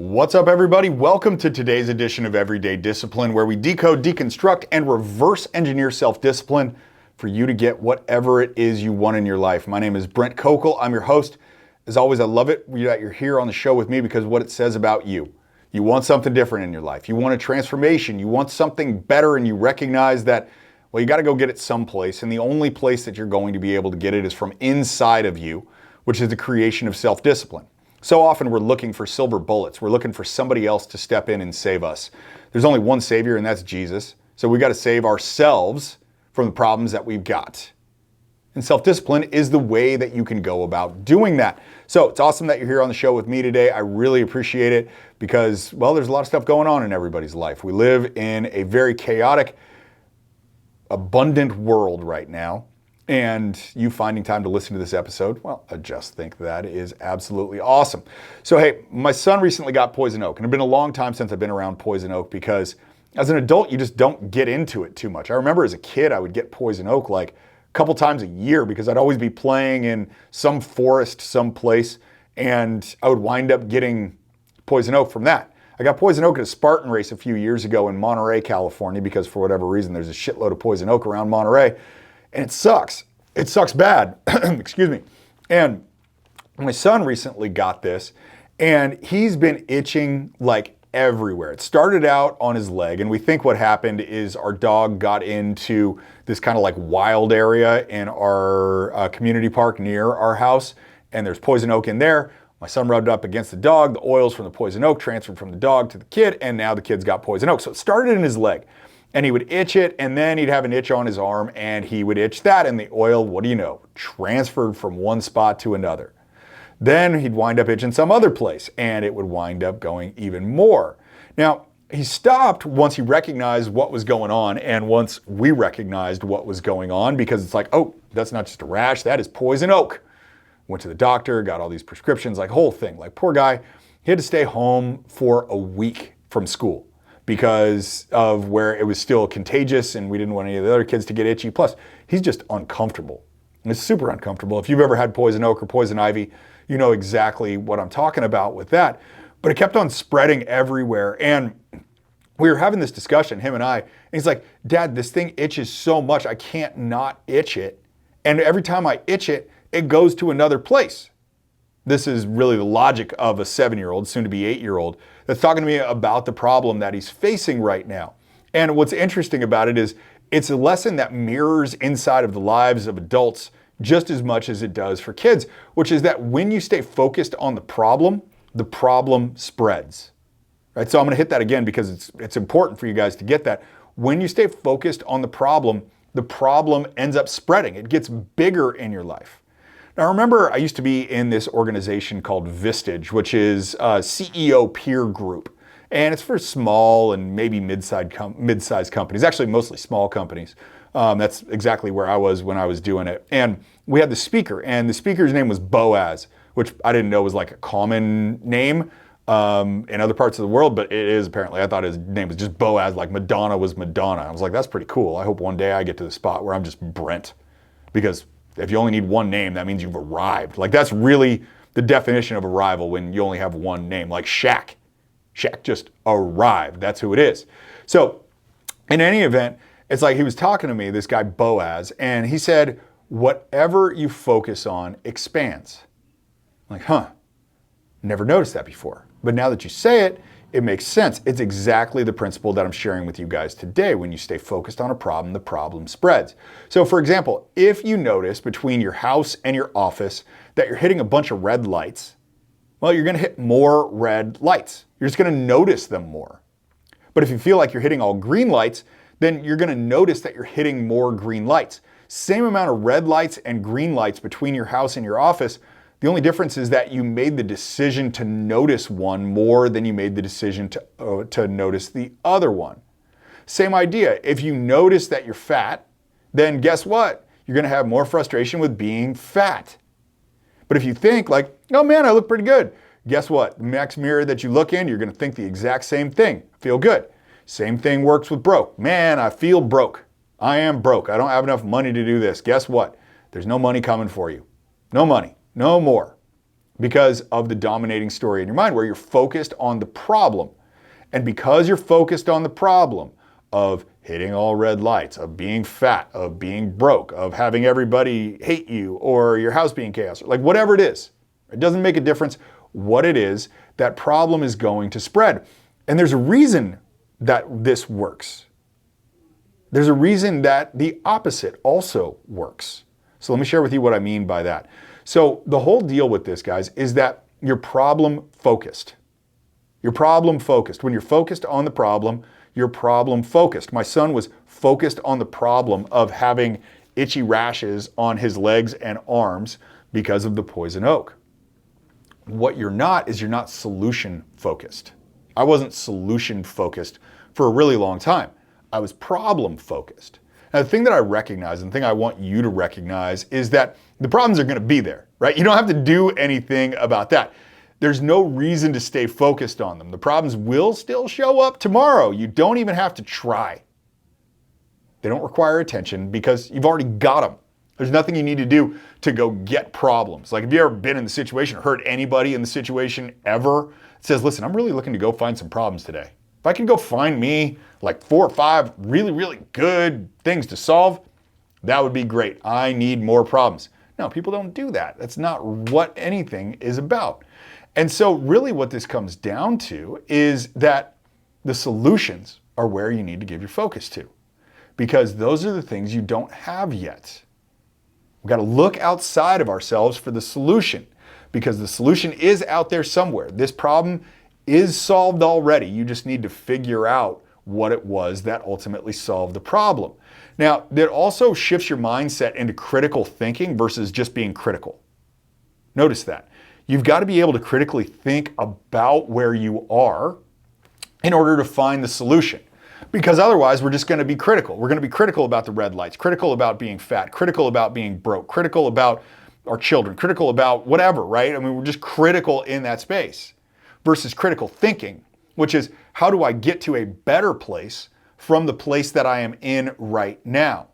What's up, everybody? Welcome to today's edition of Everyday Discipline, where we decode, deconstruct, and reverse engineer self-discipline for you to get whatever it is you want in your life. My name is Brent Kokel. I'm your host. As always, I love it that you're here on the show with me because of what it says about you. You want something different in your life. You want a transformation. You want something better, and you recognize that, well, you got to go get it someplace, and the only place that you're going to be able to get it is from inside of you, which is the creation of self-discipline. So often we're looking for silver bullets. We're looking for somebody else to step in and save us. There's only one Savior, and that's Jesus. So we got to save ourselves from the problems that we've got. And self-discipline is the way that you can go about doing that. So it's awesome that you're here on the show with me today. I really appreciate it because, well, there's a lot of stuff going on in everybody's life. We live in a very chaotic, abundant world right now. And you finding time to listen to this episode, well, I just think that is absolutely awesome. So, hey, my son recently got poison oak, and it's been a long time since I've been around poison oak because as an adult, you just don't get into it too much. I remember as a kid, I would get poison oak like a couple times a year because I'd always be playing in some forest someplace, and I would wind up getting poison oak from that. I got poison oak at a Spartan race a few years ago in Monterey, California, because for whatever reason, there's a shitload of poison oak around Monterey. And it sucks. It sucks bad. Excuse me. And my son recently got this, and he's been itching like everywhere. It started out on his leg, and we think what happened is our dog got into this kind of like wild area in our community park near our house, and there's poison oak in there. My son rubbed up against the dog. The oils from the poison oak transferred from the dog to the kid, and now the kid's got poison oak. So it started in his leg. And he would itch it, and then he'd have an itch on his arm, and he would itch that, and the oil, what do you know, transferred from one spot to another. Then he'd wind up itching some other place, and it would wind up going even more. Now, he stopped once he recognized what was going on, and once we recognized what was going on, because it's like, oh, that's not just a rash, that is poison oak. Went to the doctor, got all these prescriptions, like whole thing. Like, poor guy, he had to stay home for a week from school, because of where it was still contagious and we didn't want any of the other kids to get itchy. Plus, he's just uncomfortable. And it's super uncomfortable. If you've ever had poison oak or poison ivy, you know exactly what I'm talking about with that. But it kept on spreading everywhere. And we were having this discussion, him and I, and he's like, Dad, this thing itches so much, I can't not itch it. And every time I itch it, it goes to another place. This is really the logic of a 7-year-old, soon to be 8-year-old, that's talking to me about the problem that he's facing right now. And what's interesting about it is it's a lesson that mirrors inside of the lives of adults just as much as it does for kids, which is that when you stay focused on the problem spreads. Right? So I'm going to hit that again because it's important for you guys to get that. When you stay focused on the problem ends up spreading. It gets bigger in your life. Now, remember, I used to be in this organization called Vistage, which is a CEO peer group. And it's for small and maybe mid-sized companies, actually mostly small companies. That's exactly where I was when I was doing it. And we had the speaker, and the speaker's name was Boaz, which I didn't know was like a common name in other parts of the world, but it is apparently. I thought his name was just Boaz, like Madonna was Madonna. I was like, that's pretty cool. I hope one day I get to the spot where I'm just Brent, because if you only need one name, that means you've arrived. Like, that's really the definition of arrival when you only have one name. Like Shaq. Shaq just arrived. That's who it is. So in any event, it's like he was talking to me, this guy Boaz, and he said, whatever you focus on expands. I'm like, never noticed that before. But now that you say it, it makes sense. It's exactly the principle that I'm sharing with you guys today. When you stay focused on a problem, the problem spreads. So for example, if you notice between your house and your office that you're hitting a bunch of red lights, well, you're going to hit more red lights. You're just going to notice them more. But if you feel like you're hitting all green lights, then you're going to notice that you're hitting more green lights. Same amount of red lights and green lights between your house and your office. The only difference is that you made the decision to notice one more than you made the decision to notice the other one. Same idea. If you notice that you're fat, then guess what? You're going to have more frustration with being fat. But if you think like, oh man, I look pretty good. Guess what? The next mirror that you look in, you're going to think the exact same thing. Feel good. Same thing works with broke. Man, I feel broke. I am broke. I don't have enough money to do this. Guess what? There's no money coming for you. No money. No more. because of the dominating story in your mind where you're focused on the problem. And because you're focused on the problem of hitting all red lights, of being fat, of being broke, of having everybody hate you, or your house being chaos, like whatever it is, it doesn't make a difference what it is, that problem is going to spread. And there's a reason that this works. There's a reason that the opposite also works. So let me share with you what I mean by that. So the whole deal with this, guys, is that you're problem focused. You're problem focused. When you're focused on the problem, you're problem focused. My son was focused on the problem of having itchy rashes on his legs and arms because of the poison oak. What you're not is you're not solution focused. I wasn't solution focused for a really long time. I was problem focused. Now, the thing that I recognize and the thing I want you to recognize is that the problems are going to be there, right? You don't have to do anything about that. There's no reason to stay focused on them. The problems will still show up tomorrow. You don't even have to try. They don't require attention because you've already got them. There's nothing you need to do to go get problems. Like, have you ever been in the situation or heard anybody in the situation ever that says, listen, I'm really looking to go find some problems today. If I can go find me like 4 or 5 really, really good things to solve, that would be great. I need more problems. No, people don't do that. That's not what anything is about. And so really what this comes down to is that the solutions are where you need to give your focus to, because those are the things you don't have yet. We've got to look outside of ourselves for the solution, because the solution is out there somewhere. This problem is solved already. You just need to figure out what it was that ultimately solved the problem. Now, that also shifts your mindset into critical thinking versus just being critical. Notice that. You've got to be able to critically think about where you are in order to find the solution. Because otherwise, we're just going to be critical. We're going to be critical about the red lights, critical about being fat, critical about being broke, critical about our children, critical about whatever, right? I mean, we're just critical in that space versus critical thinking, which is how do I get to a better place from the place that I am in right now?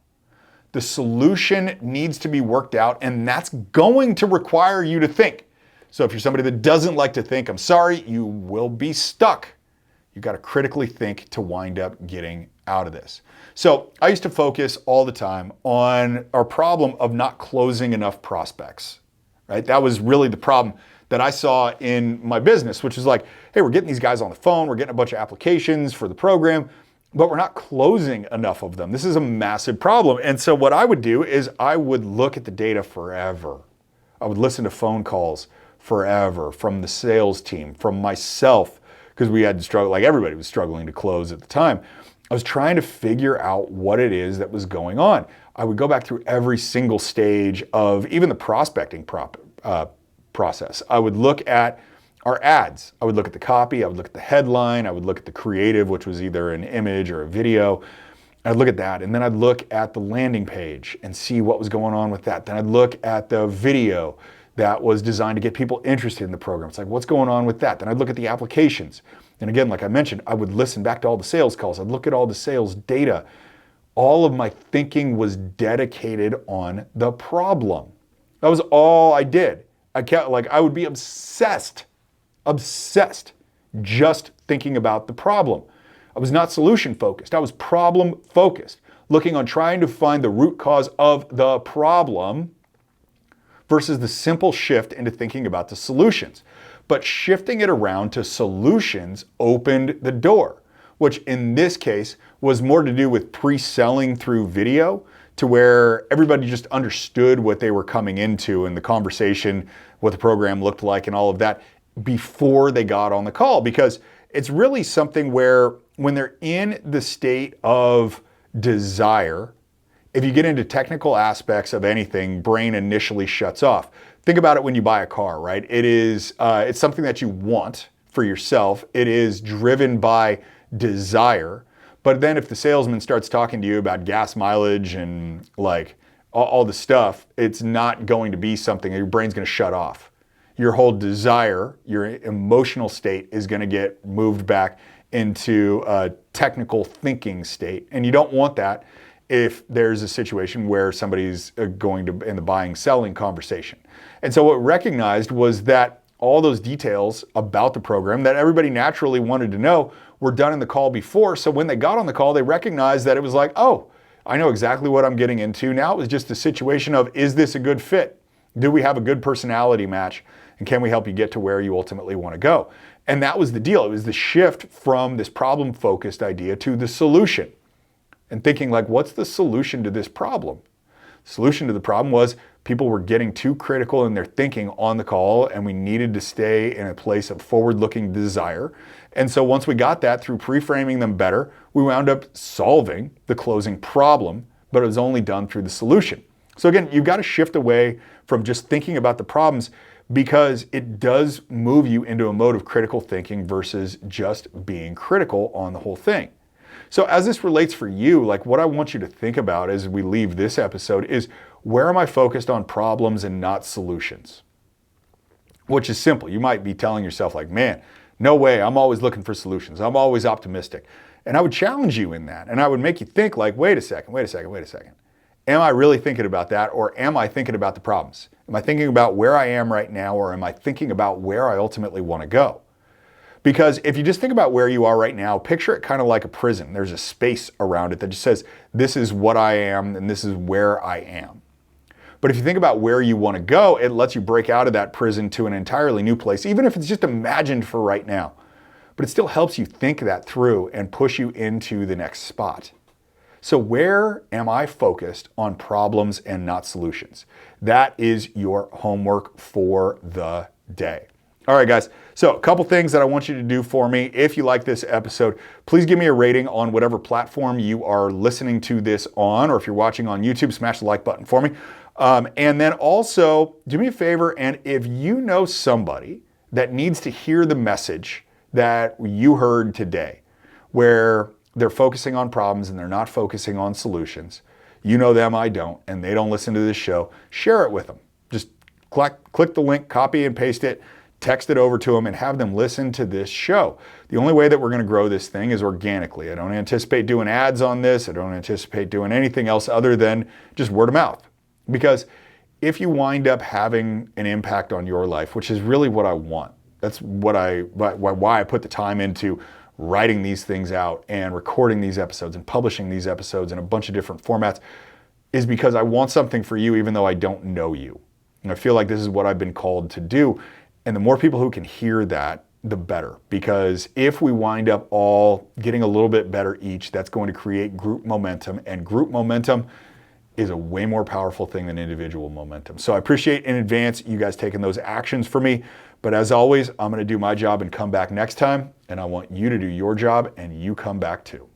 The solution needs to be worked out, and that's going to require you to think. So if you're somebody that doesn't like to think, I'm sorry, you will be stuck. You've got to critically think to wind up getting out of this. So I used to focus all the time on our problem of not closing enough prospects, right? That was really the problem that I saw in my business, which is like, hey, we're getting these guys on the phone, we're getting a bunch of applications for the program, but we're not closing enough of them. This is a massive problem. And so what I would do is I would look at the data forever. I would listen to phone calls forever from the sales team, from myself, because we had to struggle, like everybody was struggling to close at the time. I was trying to figure out what it is that was going on. I would go back through every single stage of even the prospecting process. I would look at our ads. I would look at the copy. I would look at the headline. I would look at the creative, which was either an image or a video. I'd look at that, and then I'd look at the landing page and see what was going on with that. Then I'd look at the video that was designed to get people interested in the program. It's like, what's going on with that? Then I'd look at the applications. And again, like I mentioned, I would listen back to all the sales calls. I'd look at all the sales data. All of my thinking was dedicated on the problem. That was all I did. I would be obsessed just thinking about the problem. I was not solution focused. I was problem focused, looking on trying to find the root cause of the problem versus the simple shift into thinking about the solutions. But shifting it around to solutions opened the door, which in this case was more to do with pre-selling through video, to where everybody just understood what they were coming into and the conversation, what the program looked like and all of that before they got on the call. Because it's really something where when they're in the state of desire, if you get into technical aspects of anything, brain initially shuts off. Think about it when you buy a car, right? It's something that you want for yourself. It is driven by desire. But then if the salesman starts talking to you about gas mileage and like all the stuff, it's not going to be something, your brain's going to shut off. Your whole desire, your emotional state is going to get moved back into a technical thinking state. And you don't want that if there's a situation where somebody's going to in the buying selling conversation. And so what we recognized was that all those details about the program that everybody naturally wanted to know were done in the call before. So when they got on the call, they recognized that it was like, oh, I know exactly what I'm getting into. Now it was just a situation of, is this a good fit? Do we have a good personality match? And can we help you get to where you ultimately want to go? And that was the deal. It was the shift from this problem-focused idea to the solution. And thinking like, what's the solution to this problem? The solution to the problem was people were getting too critical in their thinking on the call, and we needed to stay in a place of forward-looking desire. And so once we got that through pre-framing them better, we wound up solving the closing problem, but it was only done through the solution. So again, you've got to shift away from just thinking about the problems, because it does move you into a mode of critical thinking versus just being critical on the whole thing. So as this relates for you, like what I want you to think about as we leave this episode is, where am I focused on problems and not solutions? Which is simple. You might be telling yourself like, man, no way, I'm always looking for solutions. I'm always optimistic. And I would challenge you in that. And I would make you think like, wait a second. Am I really thinking about that, or am I thinking about the problems? Am I thinking about where I am right now, or am I thinking about where I ultimately want to go? Because if you just think about where you are right now, picture it kind of like a prison. There's a space around it that just says, this is what I am and this is where I am. But if you think about where you want to go, it lets you break out of that prison to an entirely new place, even if it's just imagined for right now. But it still helps you think that through and push you into the next spot. So where am I focused on problems and not solutions? That is your homework for the day. All right, guys. So a couple things that I want you to do for me. If you like this episode, please give me a rating on whatever platform you are listening to this on, or if you're watching on YouTube, smash the like button for me. And then also do me a favor, and if you know somebody that needs to hear the message that you heard today, where they're focusing on problems and they're not focusing on solutions, you know them, I don't, and they don't listen to this show, share it with them. Just click the link, copy and paste it, text it over to them, and have them listen to this show. The only way that we're going to grow this thing is organically. I don't anticipate doing ads on this. I don't anticipate doing anything else other than just word of mouth. Because if you wind up having an impact on your life, which is really what I want, that's why I put the time into writing these things out and recording these episodes and publishing these episodes in a bunch of different formats, is because I want something for you even though I don't know you. And I feel like this is what I've been called to do. And the more people who can hear that, the better. Because if we wind up all getting a little bit better each, that's going to create group momentum. And group momentum is a way more powerful thing than individual momentum. So I appreciate in advance you guys taking those actions for me. But as always, I'm going to do my job and come back next time. And I want you to do your job and you come back too.